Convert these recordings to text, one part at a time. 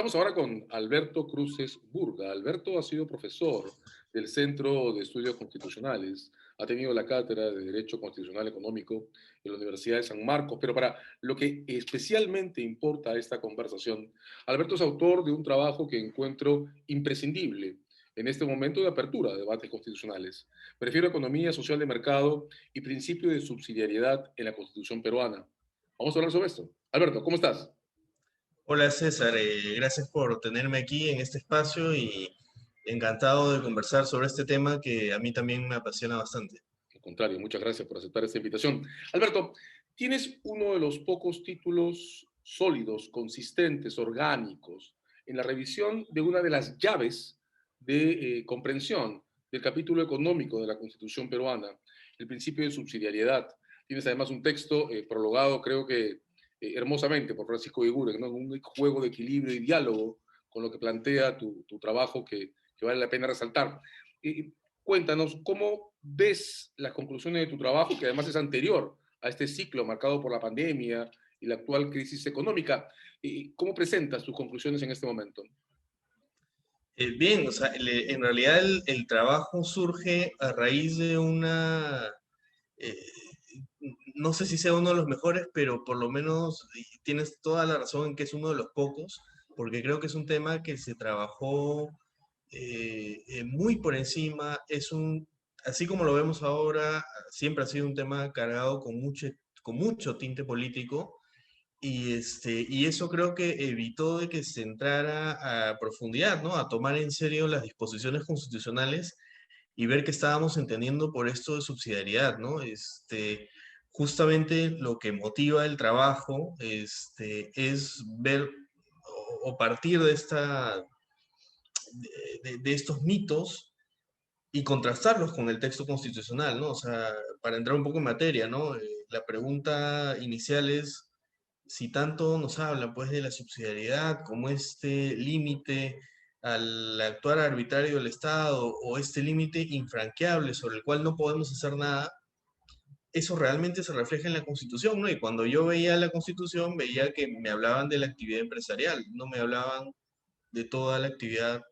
Estamos ahora con Alberto Cruces Burga. Alberto ha sido profesor del Centro de Estudios Constitucionales, ha tenido la cátedra de Derecho Constitucional Económico en la Universidad de San Marcos, pero para lo que especialmente importa a esta conversación, Alberto es autor de un trabajo que encuentro imprescindible en este momento de apertura de debates constitucionales. Prefiero economía social de mercado y principio de subsidiariedad en la Constitución peruana. Vamos a hablar sobre esto. Alberto, ¿cómo estás? Hola César, gracias por tenerme aquí en este espacio y encantado de conversar sobre este tema que a mí también me apasiona bastante. Al contrario, muchas gracias por aceptar esta invitación. Alberto, tienes uno de los pocos títulos sólidos, consistentes, orgánicos, en la revisión de una de las llaves de comprensión del capítulo económico de la Constitución peruana, el principio de subsidiariedad. Tienes además un texto prologado, creo que hermosamente, por Francisco Eguren, ¿no? Un juego de equilibrio y diálogo con lo que plantea tu trabajo que vale la pena resaltar. Cuéntanos, ¿cómo ves las conclusiones de tu trabajo, que además es anterior a este ciclo marcado por la pandemia y la actual crisis económica? ¿Cómo presentas tus conclusiones en este momento? Bien, o sea, en realidad el trabajo surge a raíz de eh, no sé si sea uno de los mejores, pero por lo menos tienes toda la razón en que es uno de los pocos, porque creo que es un tema que se trabajó muy por encima, así como lo vemos ahora, siempre ha sido un tema cargado con mucho tinte político, y eso creo que evitó de que se entrara a profundidad, ¿no? A tomar en serio las disposiciones constitucionales y ver qué estábamos entendiendo por esto de subsidiariedad, ¿no? Justamente lo que motiva el trabajo, es ver o partir de estos mitos y contrastarlos con el texto constitucional, ¿no? O sea, para entrar un poco en materia, ¿no? La pregunta inicial es si tanto nos habla, pues, de la subsidiariedad como este límite al actuar arbitrario del Estado o este límite infranqueable sobre el cual no podemos hacer nada, eso realmente se refleja en la Constitución, ¿no? Y cuando yo veía la Constitución, veía que me hablaban de la actividad empresarial, no me hablaban de toda la actividad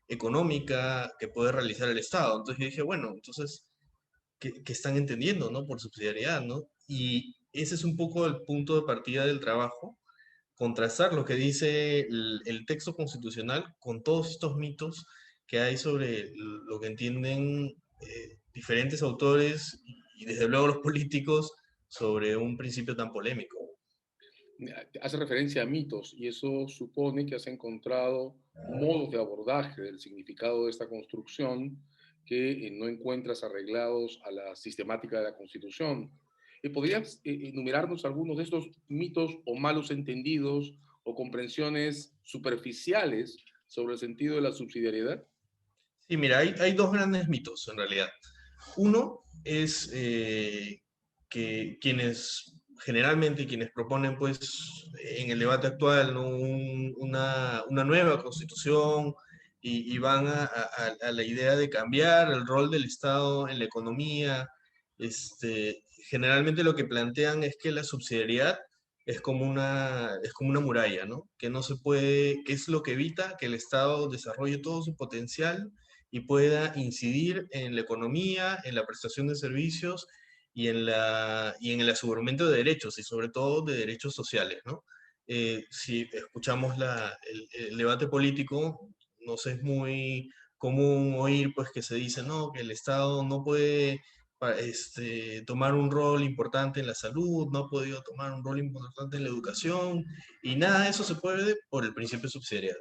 económica que puede realizar el Estado. Entonces yo dije, bueno, entonces, ¿qué están entendiendo, ¿no? Por subsidiariedad, ¿no? Y ese es un poco el punto de partida del trabajo, contrastar lo que dice el texto constitucional con todos estos mitos que hay sobre lo que entienden diferentes autores y desde luego los políticos sobre un principio tan polémico. Hace referencia a mitos y eso supone que has encontrado modos de abordaje del significado de esta construcción que no encuentras arreglados a la sistemática de la Constitución. ¿Podrías enumerarnos algunos de estos mitos o malos entendidos o comprensiones superficiales sobre el sentido de la subsidiariedad? Sí, mira, hay dos grandes mitos en realidad. Uno es que generalmente quienes proponen, pues, en el debate actual, ¿no? Una nueva constitución y van a la idea de cambiar el rol del Estado en la economía, generalmente lo que plantean es que la subsidiariedad es como una muralla, ¿no? Que no se puede, que es lo que evita que el Estado desarrolle todo su potencial y pueda incidir en la economía, en la prestación de servicios y en el aseguramiento de derechos y sobre todo de derechos sociales, ¿no? Si escuchamos el debate político, nos es muy común oír pues que se dice, no, que el Estado no puede tomar un rol importante en la salud, no ha podido tomar un rol importante en la educación, y nada de eso se puede por el principio de subsidiariedad.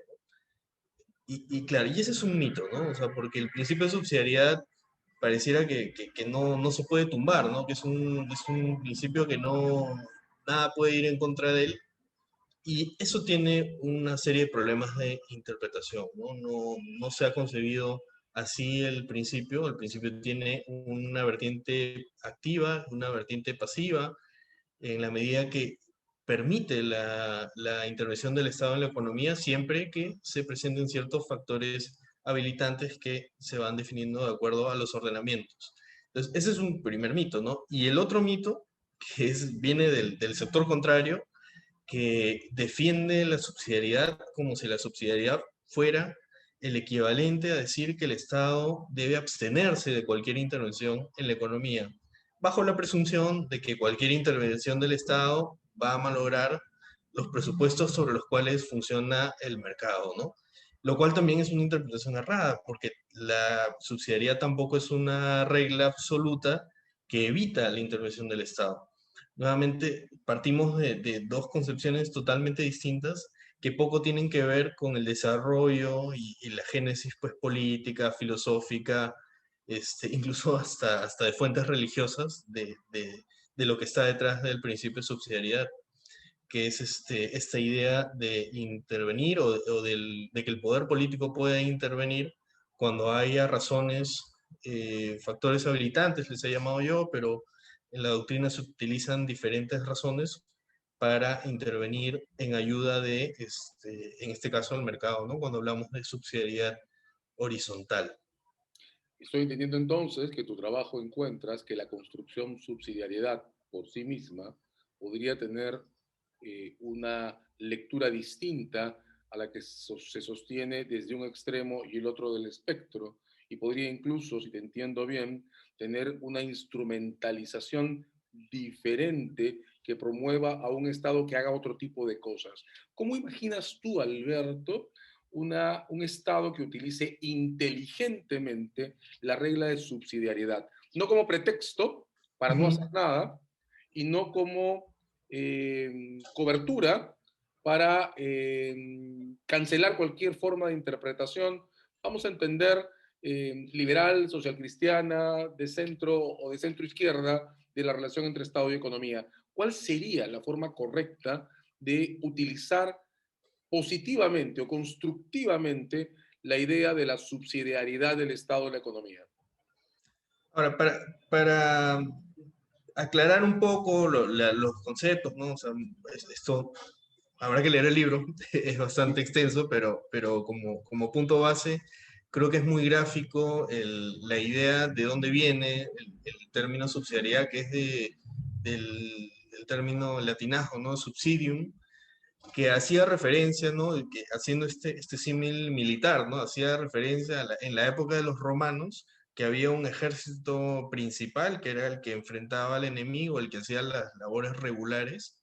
Y claro, y ese es un mito, ¿no? O sea, porque el principio de subsidiariedad pareciera que no se puede tumbar, ¿no? Que es un principio que nada puede ir en contra de él. Y eso tiene una serie de problemas de interpretación, ¿no? No se ha concebido así el principio. El principio tiene una vertiente activa, una vertiente pasiva, en la medida que permite la intervención del Estado en la economía siempre que se presenten ciertos factores habilitantes que se van definiendo de acuerdo a los ordenamientos. Entonces, ese es un primer mito, ¿no? Y el otro mito, viene del sector contrario, que defiende la subsidiariedad como si la subsidiariedad fuera el equivalente a decir que el Estado debe abstenerse de cualquier intervención en la economía, bajo la presunción de que cualquier intervención del Estado va a malograr los presupuestos sobre los cuales funciona el mercado, ¿no? Lo cual también es una interpretación errada, porque la subsidiariedad tampoco es una regla absoluta que evita la intervención del Estado. Nuevamente, partimos de dos concepciones totalmente distintas que poco tienen que ver con el desarrollo y la génesis pues, política, filosófica, incluso hasta de fuentes religiosas de lo que está detrás del principio de subsidiariedad, que es esta idea de intervenir de que el poder político pueda intervenir cuando haya razones, factores habilitantes, les he llamado yo, pero en la doctrina se utilizan diferentes razones para intervenir en ayuda de, en este caso, el mercado, ¿no? Cuando hablamos de subsidiariedad horizontal. Estoy entendiendo entonces que tu trabajo encuentras que la construcción subsidiariedad por sí misma podría tener una lectura distinta a la que se sostiene desde un extremo y el otro del espectro, y podría incluso, si te entiendo bien, tener una instrumentalización diferente que promueva a un Estado que haga otro tipo de cosas. ¿Cómo imaginas tú, Alberto, un Estado que utilice inteligentemente la regla de subsidiariedad? No como pretexto para no hacer nada y no como cobertura para cancelar cualquier forma de interpretación, vamos a entender, liberal, social cristiana, de centro o de centro izquierda, de la relación entre Estado y economía. ¿Cuál sería la forma correcta de utilizar positivamente o constructivamente la idea de la subsidiariedad del Estado en la economía? Ahora, para aclarar un poco los conceptos, ¿no? O sea, esto habrá que leer el libro, es bastante extenso, pero como punto base, creo que es muy gráfico la idea de dónde viene el término subsidiariedad, que es del término latinajo, ¿no? Subsidium, que hacía referencia, ¿no? Que, haciendo este símil militar, ¿no? Hacía referencia en la época de los romanos, que había un ejército principal, que era el que enfrentaba al enemigo, el que hacía las labores regulares,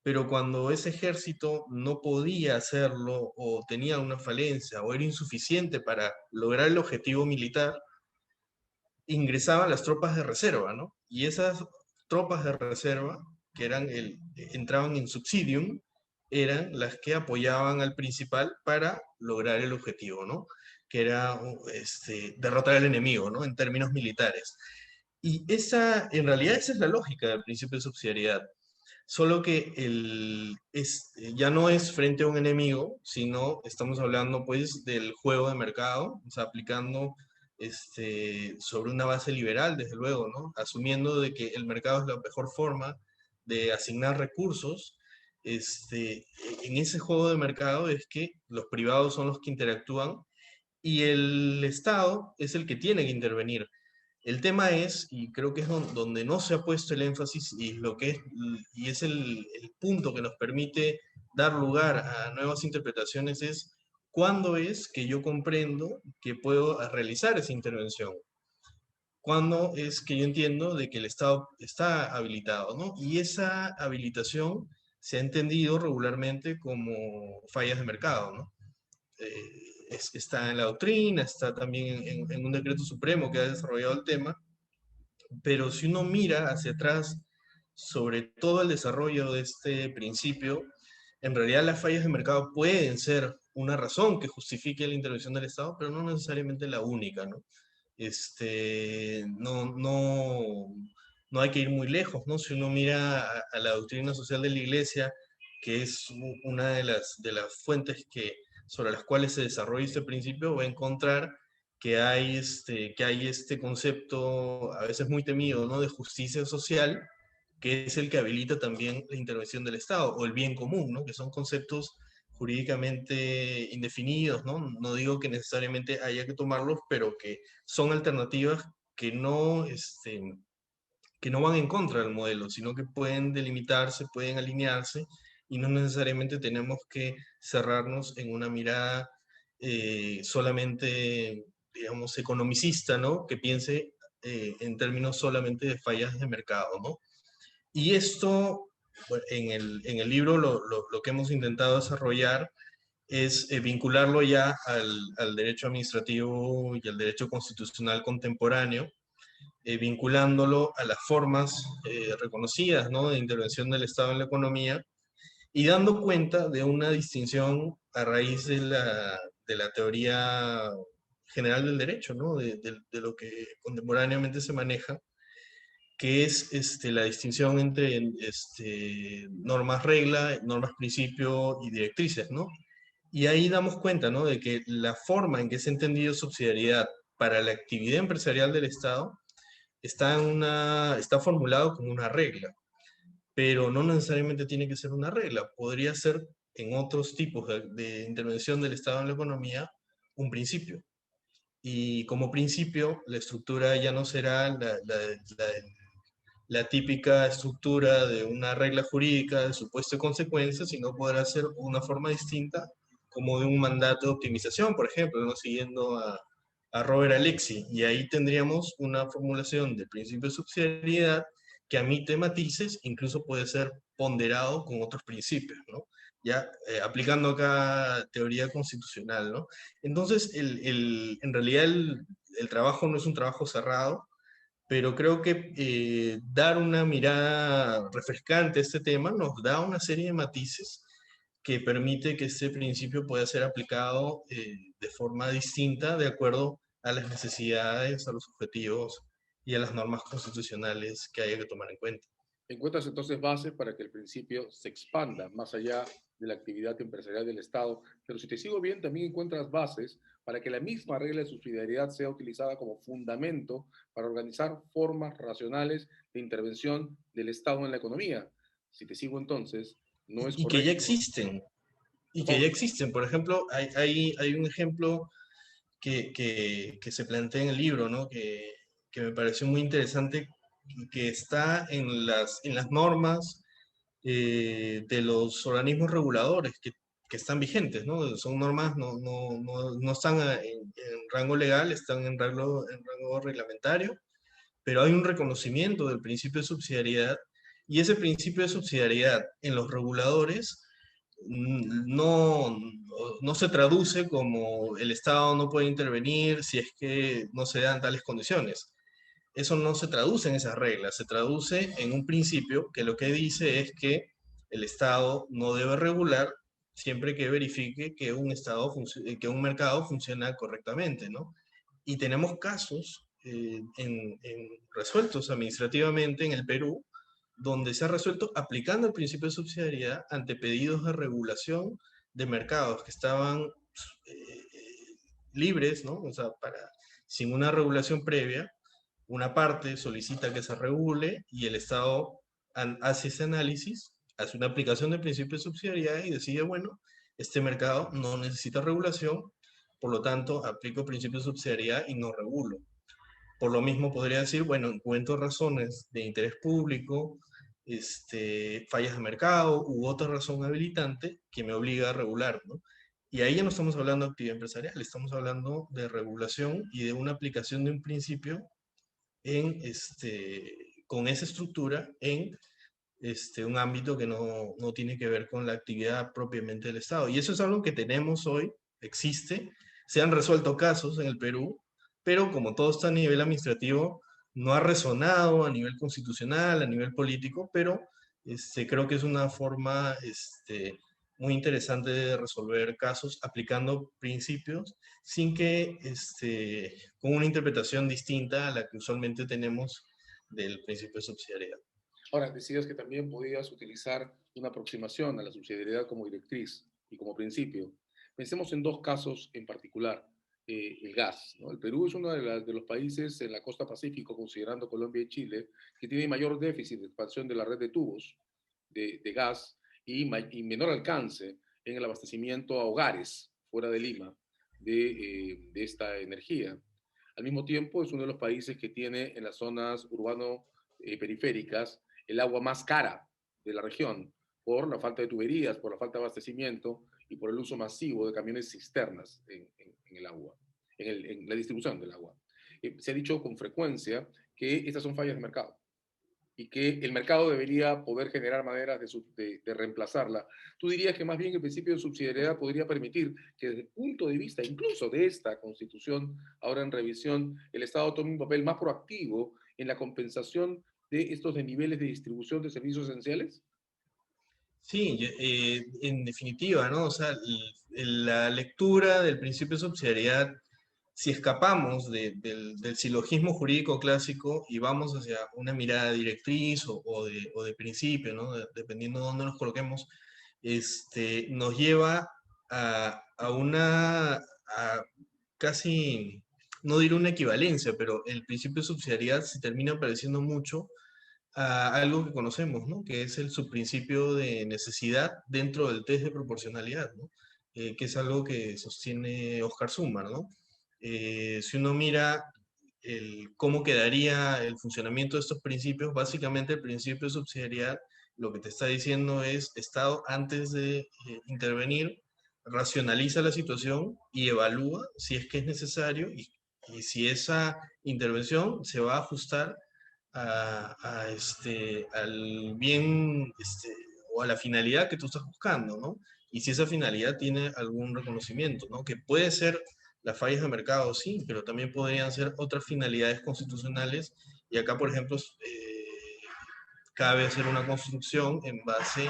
pero cuando ese ejército no podía hacerlo o tenía una falencia o era insuficiente para lograr el objetivo militar, ingresaban las tropas de reserva, ¿no? Y esas tropas de reserva, que entraban en subsidium, eran las que apoyaban al principal para lograr el objetivo, ¿no? Que era derrotar al enemigo, ¿no? En términos militares. Y en realidad esa es la lógica del principio de subsidiariedad. Solo que ya no es frente a un enemigo, sino estamos hablando pues del juego de mercado, o sea, aplicando sobre una base liberal, desde luego, ¿no? Asumiendo de que el mercado es la mejor forma de asignar recursos. En ese juego de mercado es que los privados son los que interactúan y el Estado es el que tiene que intervenir. El tema es, y creo que es donde no se ha puesto el énfasis y es el punto que nos permite dar lugar a nuevas interpretaciones, es cuándo es que yo comprendo que puedo realizar esa intervención. Cuándo es que yo entiendo de que el Estado está habilitado, ¿no? Y esa habilitación se ha entendido regularmente como fallas de mercado, ¿no? Está en la doctrina, está también en un decreto supremo que ha desarrollado el tema, pero si uno mira hacia atrás sobre todo el desarrollo de este principio, en realidad las fallas de mercado pueden ser una razón que justifique la intervención del Estado, pero no necesariamente la única, ¿no? No hay que ir muy lejos, ¿no? Si uno mira a la doctrina social de la Iglesia, que es una de las fuentes sobre las cuales se desarrolla este principio, va a encontrar que hay este concepto a veces muy temido, ¿no? De justicia social, que es el que habilita también la intervención del Estado, o el bien común, ¿no? Que son conceptos jurídicamente indefinidos, ¿no? No digo que necesariamente haya que tomarlos, pero que son alternativas que no van en contra del modelo, sino que pueden delimitarse, pueden alinearse y no necesariamente tenemos que cerrarnos en una mirada solamente, digamos, economicista, ¿no? Que piense en términos solamente de fallas de mercado, ¿no? Y esto, bueno, en el libro lo que hemos intentado desarrollar es vincularlo ya al derecho administrativo y al derecho constitucional contemporáneo, vinculándolo a las formas reconocidas, ¿no?, de intervención del Estado en la economía y dando cuenta de una distinción a raíz de la teoría general del derecho, ¿no?, de lo que contemporáneamente se maneja, que es la distinción entre normas regla, normas principio y directrices, ¿no? Y ahí damos cuenta, ¿no?, de que la forma en que se ha entendido subsidiariedad para la actividad empresarial del Estado está formulado como una regla, pero no necesariamente tiene que ser una regla, podría ser en otros tipos de intervención del Estado en la economía un principio. Y como principio, la estructura ya no será la típica estructura de una regla jurídica de supuesto y consecuencia, sino podrá ser una forma distinta, como de un mandato de optimización, por ejemplo, ¿no?, siguiendo a Robert Alexi. Y ahí tendríamos una formulación del principio de subsidiariedad que admite matices, incluso puede ser ponderado con otros principios, ¿no? Ya aplicando acá teoría constitucional, ¿no? Entonces, en realidad el trabajo no es un trabajo cerrado, pero creo que dar una mirada refrescante a este tema nos da una serie de matices que permite que este principio pueda ser aplicado de forma distinta de acuerdo a las necesidades, a los objetivos y a las normas constitucionales que haya que tomar en cuenta. Encuentras entonces bases para que el principio se expanda más allá de la actividad empresarial del Estado, pero si te sigo bien, también encuentras bases para que la misma regla de subsidiariedad sea utilizada como fundamento para organizar formas racionales de intervención del Estado en la economía. Si te sigo entonces, no es Y que ya correcto. existen, y Por que ya favor. existen. Por ejemplo, hay un ejemplo que se plantea en el libro, ¿no?, que me pareció muy interesante, que está en las normas de los organismos reguladores que están vigentes, ¿no? Son normas, no están en rango legal, están en rango reglamentario, pero hay un reconocimiento del principio de subsidiariedad, y ese principio de subsidiariedad en los reguladores no, no se traduce como el Estado no puede intervenir si es que no se dan tales condiciones. Eso no se traduce en esas reglas, se traduce en un principio que lo que dice es que el Estado no debe regular siempre que verifique que que un mercado funciona correctamente, ¿no? Y tenemos casos resueltos administrativamente en el Perú, donde se ha resuelto aplicando el principio de subsidiariedad ante pedidos de regulación de mercados que estaban eh, libres, ¿no? O sea, sin una regulación previa, una parte solicita que se regule y el Estado hace ese análisis, hace una aplicación del principio de subsidiariedad y decide, bueno, este mercado no necesita regulación, por lo tanto, aplico el principio de subsidiariedad y no regulo. Por lo mismo podría decir, bueno, encuentro razones de interés público, fallas de mercado u otra razón habilitante que me obliga a regular, ¿no? Y ahí ya no estamos hablando de actividad empresarial, estamos hablando de regulación y de una aplicación de un principio con esa estructura en un ámbito que no tiene que ver con la actividad propiamente del Estado. Y eso es algo que tenemos hoy, existe, se han resuelto casos en el Perú, pero como todo está a nivel administrativo, no ha resonado a nivel constitucional, a nivel político, pero creo que es una forma muy interesante de resolver casos aplicando principios sin que, con una interpretación distinta a la que usualmente tenemos del principio de subsidiariedad. Ahora, decías que también podías utilizar una aproximación a la subsidiariedad como directriz y como principio. Pensemos en dos casos en particular. El gas, ¿no? El Perú es uno de los países en la costa pacífico, considerando Colombia y Chile, que tiene mayor déficit de expansión de la red de tubos de gas y menor alcance en el abastecimiento a hogares fuera de Lima de esta energía. Al mismo tiempo, es uno de los países que tiene en las zonas urbano periféricas el agua más cara de la región, por la falta de tuberías, por la falta de abastecimiento y por el uso masivo de camiones cisternas en el agua, en la distribución del agua. Se ha dicho con frecuencia que estas son fallas de mercado y que el mercado debería poder generar maneras de reemplazarla. Tú dirías que más bien el principio de subsidiariedad podría permitir que desde el punto de vista incluso de esta constitución, ahora en revisión, el Estado tome un papel más proactivo en la compensación de estos niveles de distribución de servicios esenciales. Sí, en definitiva, ¿no? O sea, la lectura del principio de subsidiariedad, si escapamos del silogismo jurídico clásico y vamos hacia una mirada directriz o de principio, ¿no? Dependiendo de dónde nos coloquemos, nos lleva a una, a casi, no diré una equivalencia, pero el principio de subsidiariedad se termina pareciendo mucho a algo que conocemos, ¿no? Que es el subprincipio de necesidad dentro del test de proporcionalidad, ¿no? Que es algo que sostiene Oscar Sumar, ¿no? Si uno mira cómo quedaría el funcionamiento de estos principios, básicamente el principio de subsidiariedad lo que te está diciendo es, Estado, antes de intervenir, racionaliza la situación y evalúa si es que es necesario y si esa intervención se va a ajustar al bien o a la finalidad que tú estás buscando, ¿no? Y si esa finalidad tiene algún reconocimiento, ¿no? Que puede ser las fallas de mercado, sí, pero también podrían ser otras finalidades constitucionales. Y acá, por ejemplo, cabe hacer una construcción en base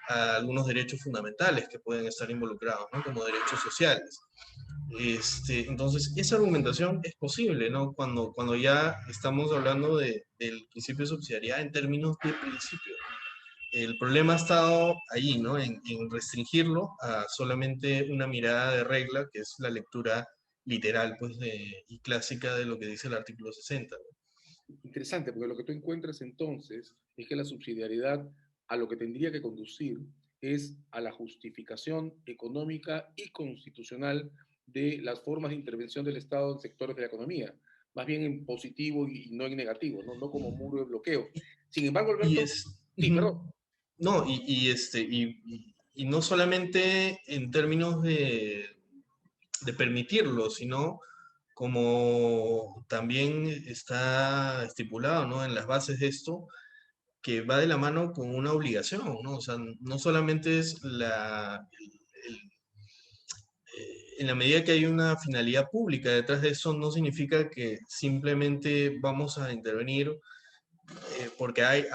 a algunos derechos fundamentales que pueden estar involucrados, ¿no? Como derechos sociales. Entonces, esa argumentación es posible, ¿no? Cuando ya estamos hablando del principio de subsidiariedad en términos de principio. El problema ha estado allí, ¿no? En restringirlo a solamente una mirada de regla, que es la lectura literal, pues, y clásica de lo que dice el artículo 60, ¿no? Interesante, porque lo que tú encuentras entonces es que la subsidiariedad a lo que tendría que conducir es a la justificación económica y constitucional de las formas de intervención del Estado en sectores de la economía, más bien en positivo y no en negativo, no, no como muro de bloqueo. Sin embargo, Y Alberto, es, sí, perdón. no, y no solamente en términos de permitirlo, sino como también está estipulado, ¿no? En las bases de esto, que va de la mano con una obligación, ¿no? O sea, no solamente es en la medida que hay una finalidad pública detrás de eso, no significa que simplemente vamos a intervenir porque hay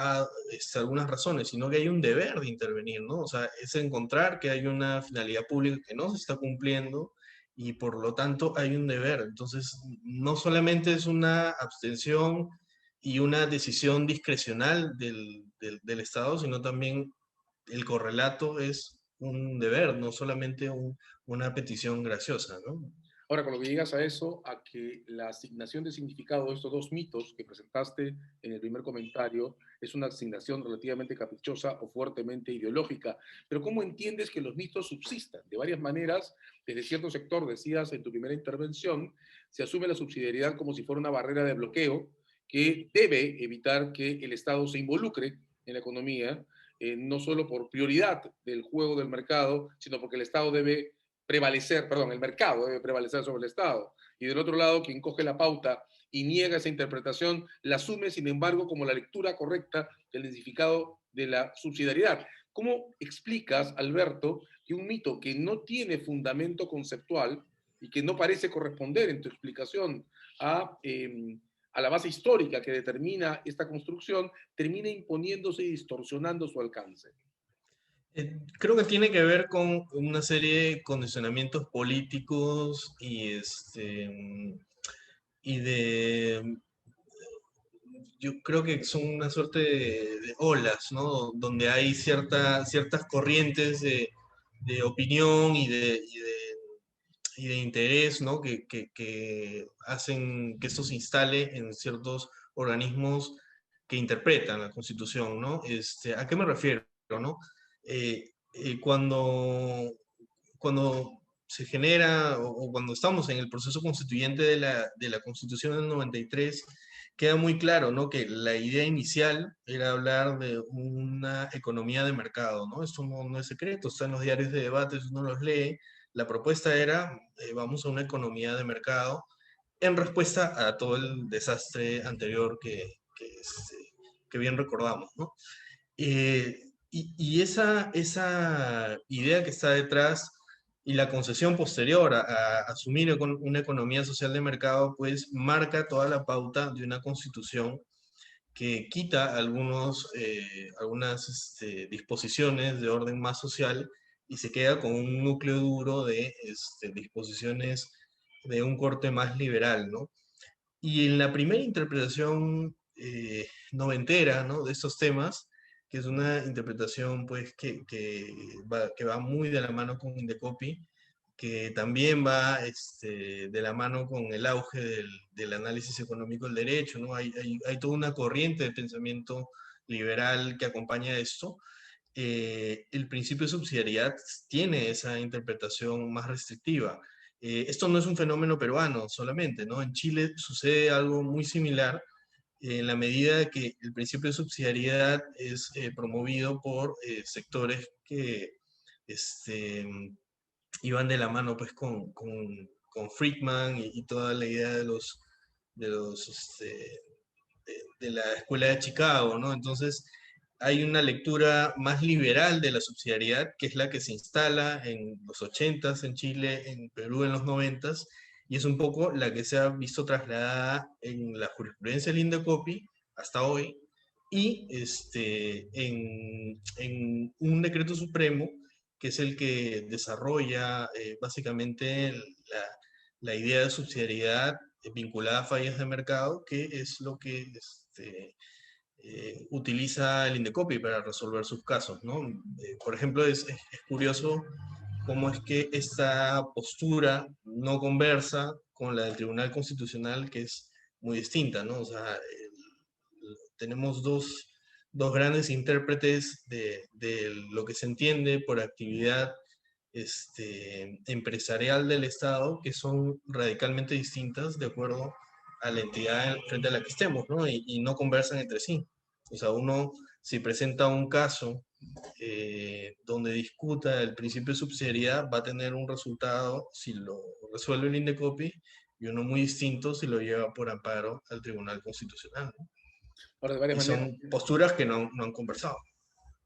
algunas razones, sino que hay un deber de intervenir, ¿no? O sea, es encontrar que hay una finalidad pública que no se está cumpliendo y por lo tanto hay un deber. Entonces, no solamente es una abstención y una decisión discrecional del Estado, sino también el correlato es un deber, no solamente una petición graciosa, ¿no? Ahora, con lo que llegas a eso, a que la asignación de significado de estos dos mitos que presentaste en el primer comentario es una asignación relativamente caprichosa o fuertemente ideológica. Pero ¿cómo entiendes que los mitos subsistan? De varias maneras, desde cierto sector, decías en tu primera intervención, se asume la subsidiariedad como si fuera una barrera de bloqueo que debe evitar que el Estado se involucre en la economía, no solo por prioridad del juego del mercado, sino porque el Estado debe prevalecer, perdón, el mercado debe prevalecer sobre el Estado. Y del otro lado, quien coge la pauta y niega esa interpretación, la asume, sin embargo, como la lectura correcta del significado de la subsidiariedad. ¿Cómo explicas, Alberto, que un mito que no tiene fundamento conceptual y que no parece corresponder en tu explicación a la base histórica que determina esta construcción, termina imponiéndose y distorsionando su alcance? Creo que tiene que ver con una serie de condicionamientos políticos y yo creo que son una suerte de olas, ¿no? Donde hay ciertas corrientes de opinión y de interés, ¿no? Que hacen que esto se instale en ciertos organismos que interpretan la Constitución, ¿no? ¿A qué me refiero, no? Cuando se genera o cuando estamos en el proceso constituyente de la Constitución del 93, queda muy claro, ¿no? Que la idea inicial era hablar de una economía de mercado, ¿no? Esto no es secreto, está en los diarios de debates, uno los lee. La propuesta era, vamos a una economía de mercado en respuesta a todo el desastre anterior que bien recordamos, ¿no? Y esa idea que está detrás y la concesión posterior a asumir una economía social de mercado, pues marca toda la pauta de una constitución que quita algunas disposiciones de orden más social y se queda con un núcleo duro de disposiciones de un corte más liberal, ¿no? Y en la primera interpretación noventera, ¿no? De estos temas, que es una interpretación pues, que va muy de la mano con Indecopy, que también va de la mano con el auge del análisis económico del derecho, ¿no? Hay toda una corriente de pensamiento liberal que acompaña esto. El principio de subsidiariedad tiene esa interpretación más restrictiva. Esto no es un fenómeno peruano solamente, ¿no? En Chile sucede algo muy similar en la medida que el principio de subsidiariedad es promovido por sectores que este, iban de la mano pues, con Friedman y toda la idea de los de la Escuela de Chicago, ¿no? Entonces, hay una lectura más liberal de la subsidiariedad, que es la que se instala en los 80s en Chile, en Perú en los 90s, y es un poco la que se ha visto trasladada en la jurisprudencia del Indecopi hasta hoy, y en un decreto supremo, que es el que desarrolla básicamente la idea de subsidiariedad vinculada a fallas de mercado, que es lo que utiliza el Indecopi para resolver sus casos, ¿no? Por ejemplo, es curioso cómo es que esta postura no conversa con la del Tribunal Constitucional, que es muy distinta, ¿no? O sea, tenemos dos grandes intérpretes de lo que se entiende por actividad empresarial del Estado, que son radicalmente distintas de acuerdo a la entidad frente a la que estemos, ¿no? Y no conversan entre sí. O sea, uno, si presenta un caso donde discuta el principio de subsidiariedad, va a tener un resultado si lo resuelve el Indecopi y uno muy distinto si lo lleva por amparo al Tribunal Constitucional, ¿no? Ahora, de varias Y maneras, son posturas que no han conversado.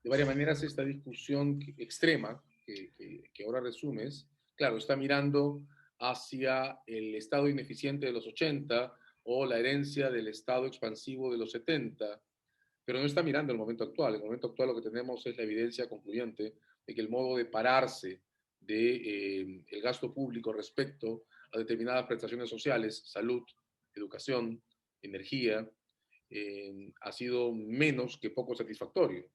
de varias maneras esta discusión extrema que ahora resumes, claro, está mirando hacia el Estado ineficiente de los 80 o la herencia del Estado expansivo de los 70, pero no está mirando el momento actual. El momento actual lo que tenemos es la evidencia concluyente de que el modo de pararse de, el gasto público respecto a determinadas prestaciones sociales, salud, educación, energía, ha sido menos que poco satisfactorio.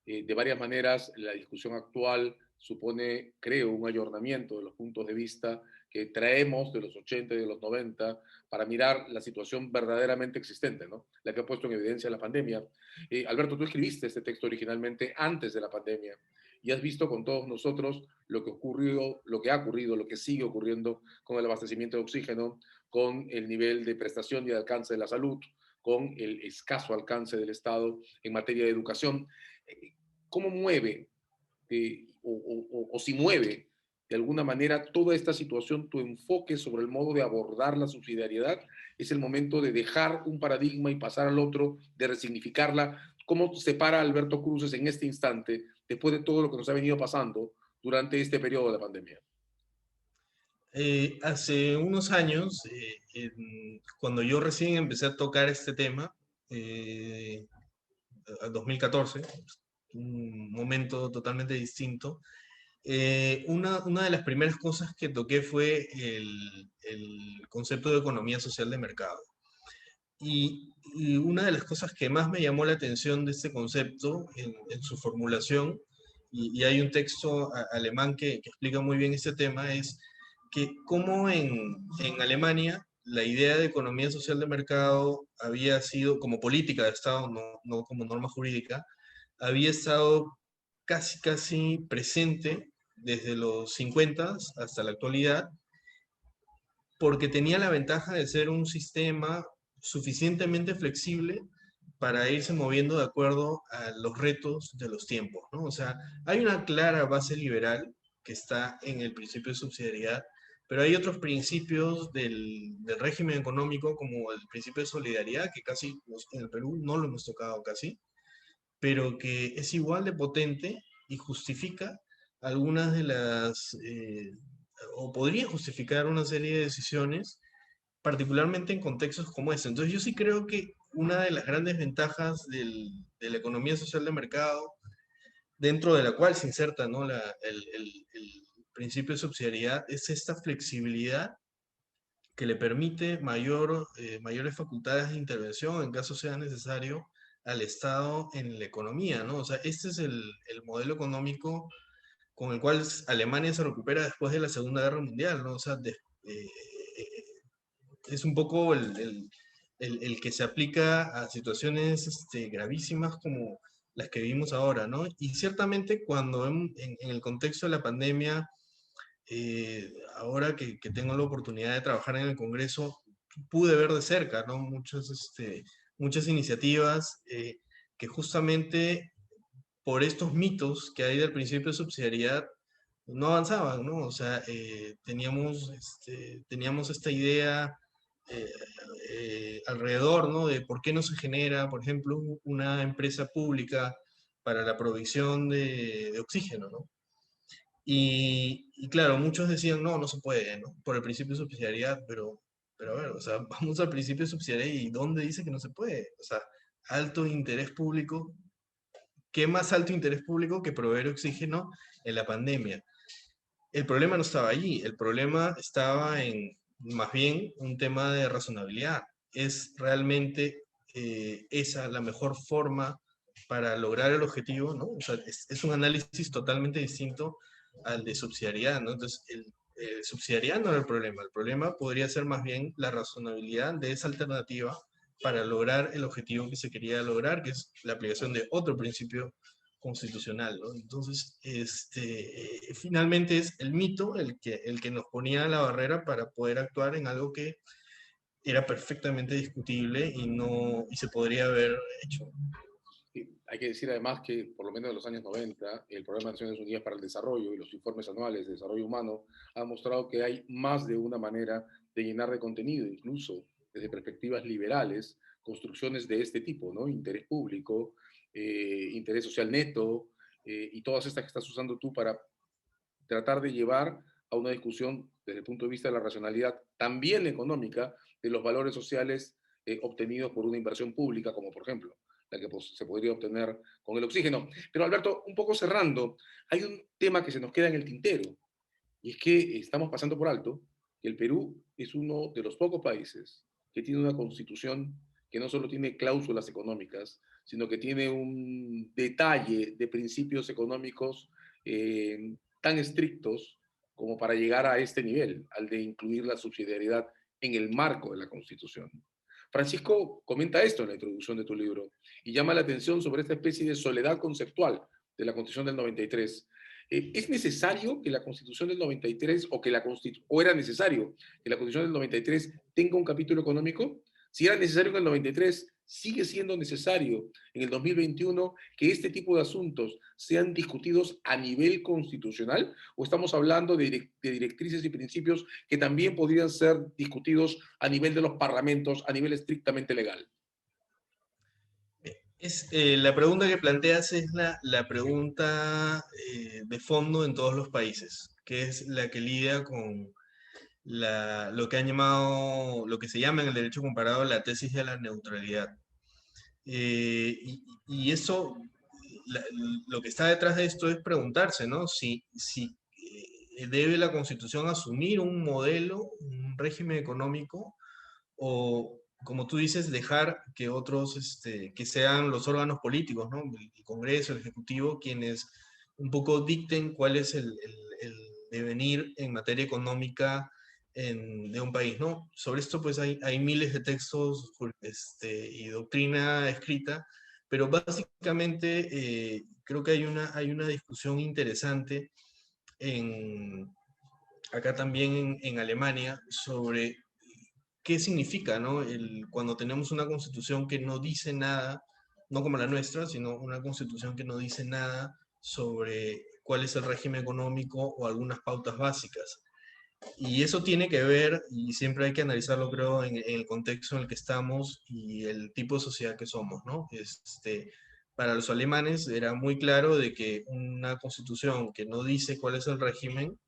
De varias maneras, la discusión actual supone, creo, un ayornamiento de los puntos de vista que traemos de los 80 y de los 90 para mirar la situación verdaderamente existente, ¿no? La que ha puesto en evidencia la pandemia. Alberto, tú escribiste este texto originalmente antes de la pandemia y has visto con todos nosotros lo que ocurrió, lo que ha ocurrido, lo que sigue ocurriendo con el abastecimiento de oxígeno, con el nivel de prestación y de alcance de la salud, con el escaso alcance del Estado en materia de educación. ¿Cómo mueve o si mueve de alguna manera toda esta situación tu enfoque sobre el modo de abordar la subsidiariedad? Es el momento de dejar un paradigma y pasar al otro, de resignificarla. ¿Cómo se para Alberto Cruces en este instante, después de todo lo que nos ha venido pasando durante este periodo de la pandemia? Hace unos años, cuando yo recién empecé a tocar este tema, 2014, un momento totalmente distinto, una de las primeras cosas que toqué fue el concepto de economía social de mercado. Y una de las cosas que más me llamó la atención de este concepto en su formulación, y hay un texto alemán que explica muy bien este tema, es que como en Alemania la idea de economía social de mercado había sido, como política de Estado, no como norma jurídica, había estado casi presente desde los 50 hasta la actualidad, porque tenía la ventaja de ser un sistema suficientemente flexible para irse moviendo de acuerdo a los retos de los tiempos, ¿no? O sea, hay una clara base liberal que está en el principio de subsidiariedad, pero hay otros principios del régimen económico, como el principio de solidaridad, que casi en el Perú no lo hemos tocado casi, pero que es igual de potente y justifica algunas de o podría justificar una serie de decisiones, particularmente en contextos como este. Entonces yo sí creo que una de las grandes ventajas de la economía social de mercado, dentro de la cual se inserta, ¿no? El principio de subsidiariedad, es esta flexibilidad que le permite mayores facultades de intervención en caso sea necesario al Estado en la economía, ¿no? O sea, este es el modelo económico con el cual Alemania se recupera después de la Segunda Guerra Mundial, ¿no? O sea, es un poco el que se aplica a situaciones gravísimas como las que vivimos ahora, ¿no? Y ciertamente cuando en el contexto de la pandemia, ahora que tengo la oportunidad de trabajar en el Congreso, pude ver de cerca, ¿no? Muchas iniciativas que justamente por estos mitos que hay del principio de subsidiariedad no avanzaban, ¿no? O sea, teníamos esta idea eh, alrededor, ¿no? De por qué no se genera, por ejemplo, una empresa pública para la provisión de oxígeno, ¿no? Y claro, muchos decían, no, no se puede, ¿no? Por el principio de subsidiariedad, pero a ver, o sea, vamos al principio de subsidiariedad y ¿dónde dice que no se puede? O sea, alto interés público, ¿qué más alto interés público que proveer oxígeno en la pandemia? El problema no estaba allí, el problema estaba en más bien un tema de razonabilidad. ¿Es realmente esa la mejor forma para lograr el objetivo? ¿No? O sea, es un análisis totalmente distinto al de subsidiariedad, ¿no? Entonces, subsidiariedad no era el problema podría ser más bien la razonabilidad de esa alternativa para lograr el objetivo que se quería lograr, que es la aplicación de otro principio constitucional, ¿no? Entonces, finalmente es el mito el que nos ponía la barrera para poder actuar en algo que era perfectamente discutible y se podría haber hecho. Y hay que decir además que, por lo menos en los años 90, el Programa de Naciones Unidas para el Desarrollo y los informes anuales de desarrollo humano han mostrado que hay más de una manera de llenar de contenido, incluso desde perspectivas liberales, construcciones de este tipo, ¿no? Interés público, interés social neto, y todas estas que estás usando tú para tratar de llevar a una discusión desde el punto de vista de la racionalidad, también económica, de los valores sociales obtenidos por una inversión pública, como por ejemplo la que pues, se podría obtener con el oxígeno. Pero Alberto, un poco cerrando, hay un tema que se nos queda en el tintero, y es que estamos pasando por alto que el Perú es uno de los pocos países que tiene una constitución que no solo tiene cláusulas económicas, sino que tiene un detalle de principios económicos tan estrictos como para llegar a este nivel, al de incluir la subsidiariedad en el marco de la Constitución. Francisco comenta esto en la introducción de tu libro y llama la atención sobre esta especie de soledad conceptual de la Constitución del 93. ¿Es necesario que la Constitución del 93 o era necesario que la Constitución del 93 tenga un capítulo económico? Si era necesario en el 93, sigue siendo necesario en el 2021 que este tipo de asuntos sean discutidos a nivel constitucional, o estamos hablando de directrices y principios que también podrían ser discutidos a nivel de los parlamentos, a nivel estrictamente legal. La pregunta que planteas es la pregunta de fondo en todos los países, que es la que lidia con lo que se llama en el derecho comparado la tesis de la neutralidad. Y eso, la- lo que está detrás de esto es preguntarse, ¿no? Si debe la Constitución asumir un modelo, un régimen económico, o, como tú dices, dejar que otros, que sean los órganos políticos, ¿no? El Congreso, el Ejecutivo, quienes un poco dicten cuál es el devenir en materia económica de un país, ¿no? Sobre esto, pues hay miles de textos y doctrina escrita, pero básicamente creo que hay una discusión interesante en, acá también en Alemania sobre qué significa, ¿no? Cuando tenemos una constitución que no dice nada, no como la nuestra, sino una constitución que no dice nada sobre cuál es el régimen económico o algunas pautas básicas. Y eso tiene que ver, y siempre hay que analizarlo, creo, en el contexto en el que estamos y el tipo de sociedad que somos, ¿no? Para los alemanes era muy claro de que una constitución que no dice cuál es el régimen,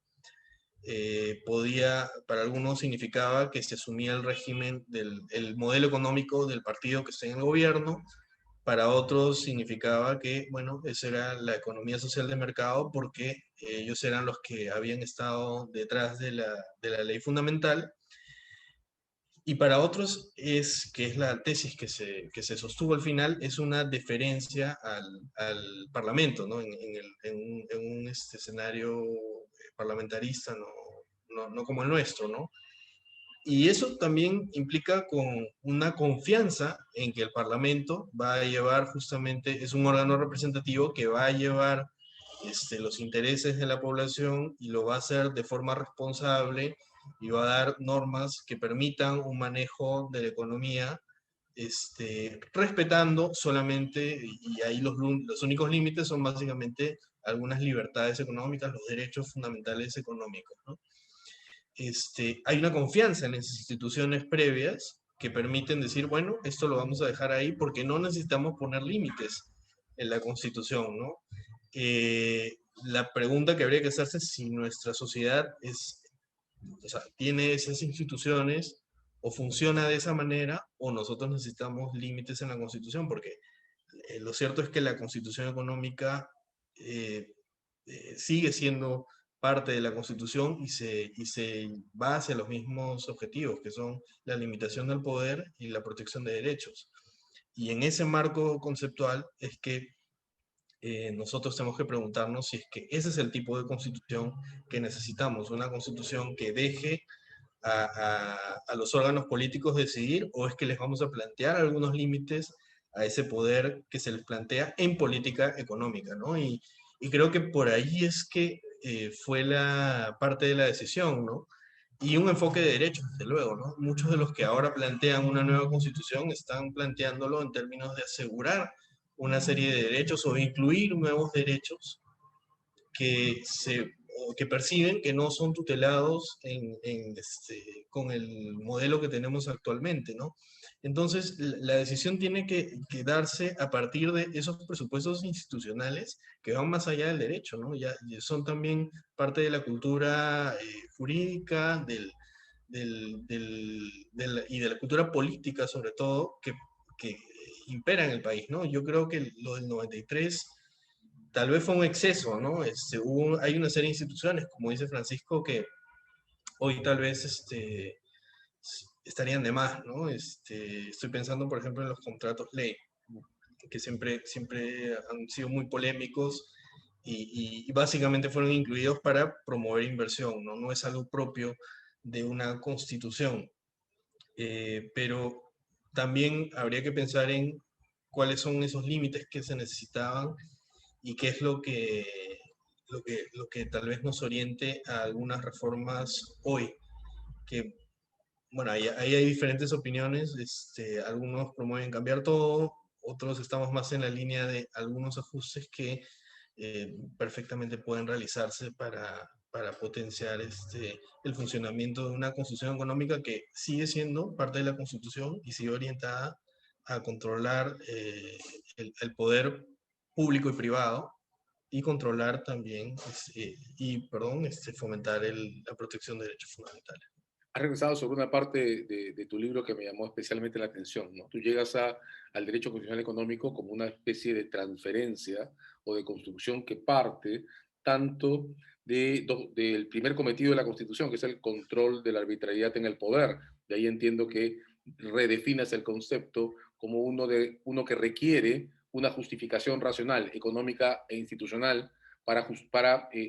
para algunos significaba que se asumía el régimen el modelo económico del partido que está en el gobierno, para otros significaba que, bueno, esa era la economía social de mercado porque ellos eran los que habían estado detrás de la ley fundamental. Y para otros que es la tesis que se sostuvo al final, es una deferencia al Parlamento, ¿no? En un escenario parlamentarista, no como el nuestro, ¿no? Y eso también implica con una confianza en que el Parlamento va a llevar justamente, es un órgano representativo que va a llevar los intereses de la población y lo va a hacer de forma responsable y va a dar normas que permitan un manejo de la economía, respetando solamente, y ahí los únicos límites son básicamente algunas libertades económicas, los derechos fundamentales económicos, ¿no? Hay una confianza en las instituciones previas que permiten decir, bueno, esto lo vamos a dejar ahí porque no necesitamos poner límites en la Constitución, ¿no? La pregunta que habría que hacerse es si nuestra sociedad o sea, tiene esas instituciones o funciona de esa manera o nosotros necesitamos límites en la Constitución, porque lo cierto es que la Constitución económica eh, sigue siendo parte de la Constitución y se va hacia los mismos objetivos, que son la limitación del poder y la protección de derechos. Y en ese marco conceptual es que nosotros tenemos que preguntarnos si es que ese es el tipo de constitución que necesitamos, una constitución que deje a los órganos políticos decidir, o es que les vamos a plantear algunos límites a ese poder que se les plantea en política económica, ¿no? Y creo que por ahí es que fue la parte de la decisión, ¿no? Y un enfoque de derechos, desde luego, ¿no? Muchos de los que ahora plantean una nueva constitución están planteándolo en términos de asegurar una serie de derechos o incluir nuevos derechos o que perciben que no son tutelados con el modelo que tenemos actualmente, ¿no? Entonces, la decisión tiene que darse a partir de esos presupuestos institucionales que van más allá del derecho, ¿no? Ya son también parte de la cultura jurídica, y de la cultura política, sobre todo, que impera en el país, ¿no? Yo creo que lo del 93 tal vez fue un exceso, ¿no? Hay una serie de instituciones, como dice Francisco, que hoy tal vez estarían de más, ¿no? Estoy pensando, por ejemplo, en los contratos ley, que siempre han sido muy polémicos y básicamente fueron incluidos para promover inversión, ¿no? No es algo propio de una constitución, pero también habría que pensar en cuáles son esos límites que se necesitaban y qué es lo que tal vez nos oriente a algunas reformas hoy, que, bueno, ahí hay diferentes opiniones, algunos promueven cambiar todo, otros estamos más en la línea de algunos ajustes que perfectamente pueden realizarse para potenciar el funcionamiento de una constitución económica que sigue siendo parte de la constitución y sigue orientada a controlar el poder público y privado y controlar también, fomentar la protección de derechos fundamentales. Has regresado sobre una parte de tu libro que me llamó especialmente la atención, ¿no? Tú llegas al derecho constitucional económico como una especie de transferencia o de construcción que parte tanto del primer cometido de la Constitución, que es el control de la arbitrariedad en el poder. De ahí entiendo que redefinas el concepto como uno que requiere una justificación racional, económica e institucional para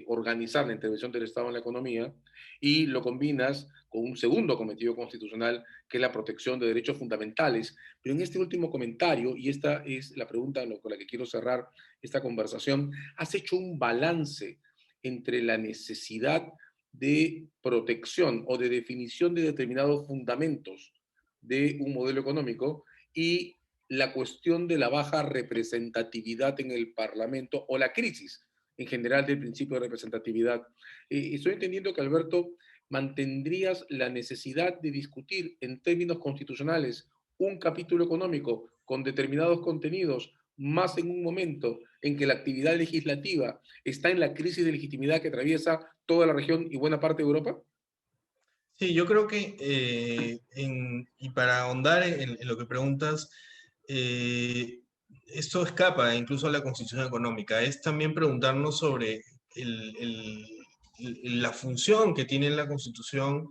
organizar la intervención del Estado en la economía, y lo combinas con un segundo cometido constitucional, que es la protección de derechos fundamentales. Pero en este último comentario, y esta es la pregunta con la que quiero cerrar esta conversación, has hecho un balance entre la necesidad de protección o de definición de determinados fundamentos de un modelo económico y la cuestión de la baja representatividad en el Parlamento o la crisis en general del principio de representatividad. Estoy entendiendo que, Alberto, mantendrías la necesidad de discutir en términos constitucionales un capítulo económico con determinados contenidos, más en un momento en que la actividad legislativa está en la crisis de legitimidad que atraviesa toda la región y buena parte de Europa? Sí, yo creo que, y para ahondar en lo que preguntas, eh, esto escapa incluso a la constitución económica, es también preguntarnos sobre el- el- la función que tiene la constitución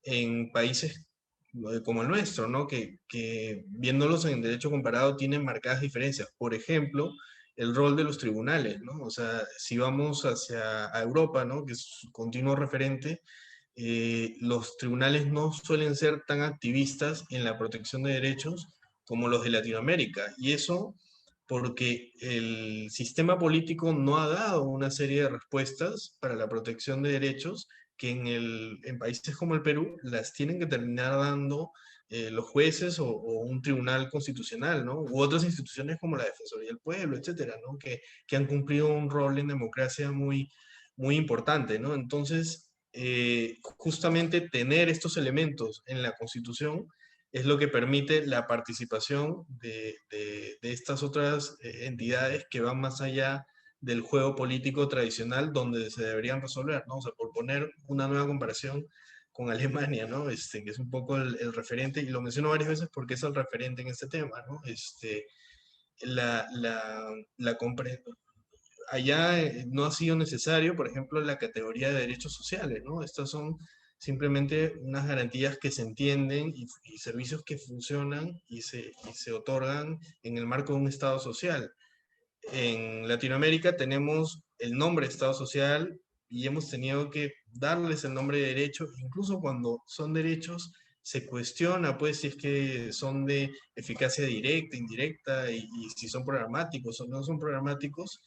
en países como el nuestro, ¿no? Que viéndolos en derecho comparado tienen marcadas diferencias. Por ejemplo, el rol de los tribunales, ¿no? O sea, si vamos hacia a Europa, ¿no? Que es su continuo referente, los tribunales no suelen ser tan activistas en la protección de derechos como los de Latinoamérica. Y eso porque el sistema político no ha dado una serie de respuestas para la protección de derechos que en países como el Perú las tienen que terminar dando los jueces o un tribunal constitucional, ¿no? U otras instituciones como la Defensoría del Pueblo, etcétera, ¿no? Que han cumplido un rol en democracia muy importante, ¿no? Entonces, justamente tener estos elementos en la Constitución es lo que permite la participación de estas otras entidades que van más allá del juego político tradicional donde se deberían resolver, ¿no? O sea, por poner una nueva comparación con Alemania, ¿no? Que es un poco el referente, y lo menciono varias veces porque es el referente en este tema, ¿no? La, la, la, allá no ha sido necesario, por ejemplo, la categoría de derechos sociales, ¿no? Estas son simplemente unas garantías que se entienden y servicios que funcionan y se otorgan en el marco de un Estado social. En Latinoamérica tenemos el nombre de Estado social y hemos tenido que darles el nombre de derecho, incluso cuando son derechos se cuestiona pues si es que son de eficacia directa, indirecta y si son programáticos o no son programáticos,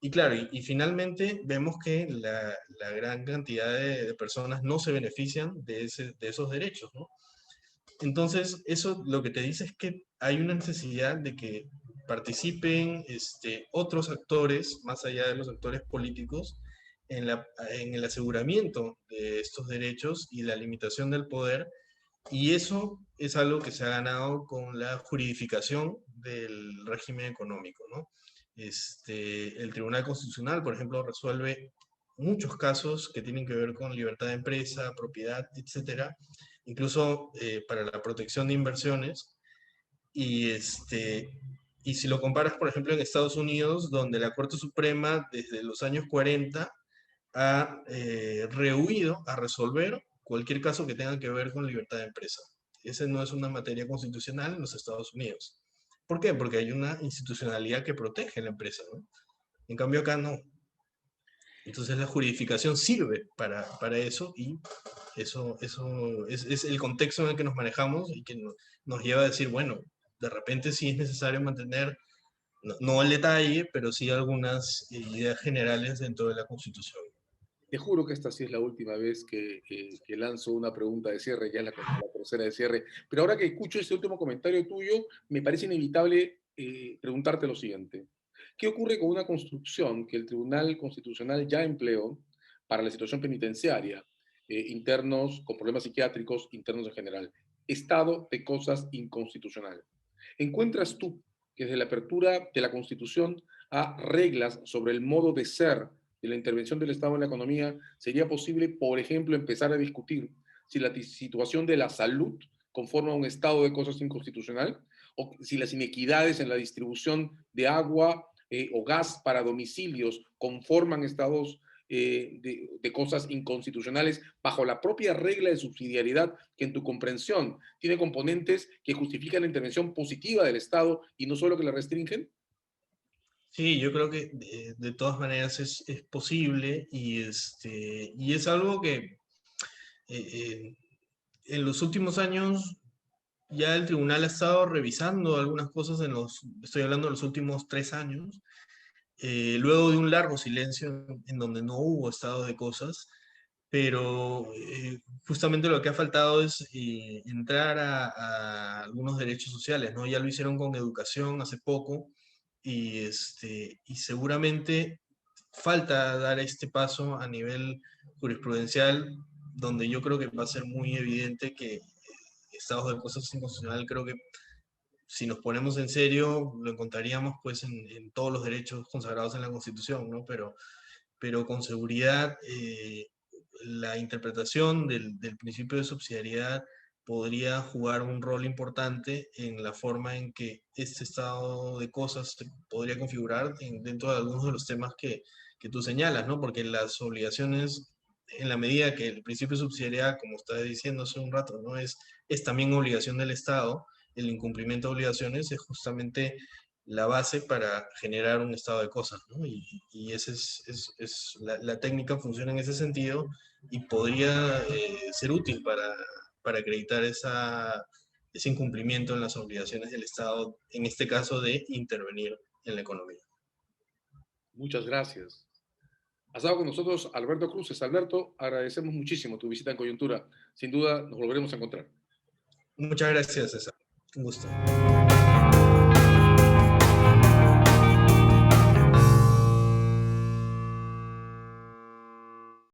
y claro, y finalmente vemos que la gran cantidad de personas no se benefician de esos derechos, ¿no? Entonces, eso lo que te dice es que hay una necesidad de que participen otros actores, más allá de los actores políticos, en el aseguramiento de estos derechos y la limitación del poder, y eso es algo que se ha ganado con la juridificación del régimen económico, ¿no? El Tribunal Constitucional, por ejemplo, resuelve muchos casos que tienen que ver con libertad de empresa, propiedad, etcétera, incluso para la protección de inversiones. Y, y si lo comparas, por ejemplo, en Estados Unidos, donde la Corte Suprema desde los años 40 ha rehuido a resolver cualquier caso que tenga que ver con libertad de empresa. Esa no es una materia constitucional en los Estados Unidos. ¿Por qué? Porque hay una institucionalidad que protege la empresa, ¿no? En cambio acá no. Entonces la juridificación sirve para eso y eso es el contexto en el que nos manejamos y que nos lleva a decir, bueno, de repente sí es necesario mantener, no el detalle, pero sí algunas ideas generales dentro de la Constitución. Te juro que esta sí es la última vez que lanzo una pregunta de cierre, ya es la tercera de cierre. Pero ahora que escucho este último comentario tuyo, me parece inevitable preguntarte lo siguiente. ¿Qué ocurre con una construcción que el Tribunal Constitucional ya empleó para la situación penitenciaria, internos con problemas psiquiátricos, internos en general? Estado de cosas inconstitucional. ¿Encuentras tú que desde la apertura de la Constitución a reglas sobre el modo de ser de la intervención del Estado en la economía, sería posible, por ejemplo, empezar a discutir si la situación de la salud conforma un estado de cosas inconstitucional o si las inequidades en la distribución de agua o gas para domicilios conforman estados de cosas inconstitucionales bajo la propia regla de subsidiariedad que en tu comprensión tiene componentes que justifican la intervención positiva del Estado y no solo que la restringen? Sí, yo creo que de todas maneras es posible y es algo que eh, en los últimos años ya el tribunal ha estado revisando algunas cosas estoy hablando de los últimos 3 años, luego de un largo silencio en donde no hubo estado de cosas, pero justamente lo que ha faltado es entrar a algunos derechos sociales, ¿no? Ya lo hicieron con educación hace poco y seguramente falta dar este paso a nivel jurisprudencial, donde yo creo que va a ser muy evidente que estados de cosas inconstitucional, creo que si nos ponemos en serio, lo encontraríamos pues en todos los derechos consagrados en la Constitución, ¿no? Pero con seguridad la interpretación del principio de subsidiariedad podría jugar un rol importante en la forma en que este estado de cosas se podría configurar dentro de algunos de los temas que tú señalas, ¿no? Porque las obligaciones, en la medida que el principio de subsidiariedad, como estaba diciendo hace un rato, ¿no? Es también obligación del Estado, el incumplimiento de obligaciones es justamente la base para generar un estado de cosas, ¿no? Y ese la técnica funciona en ese sentido y podría ser útil para acreditar ese incumplimiento en las obligaciones del Estado, en este caso de intervenir en la economía. Muchas gracias. Ha estado con nosotros Alberto Cruces. Alberto, agradecemos muchísimo tu visita en Coyuntura. Sin duda, nos volveremos a encontrar. Muchas gracias, César. Un gusto.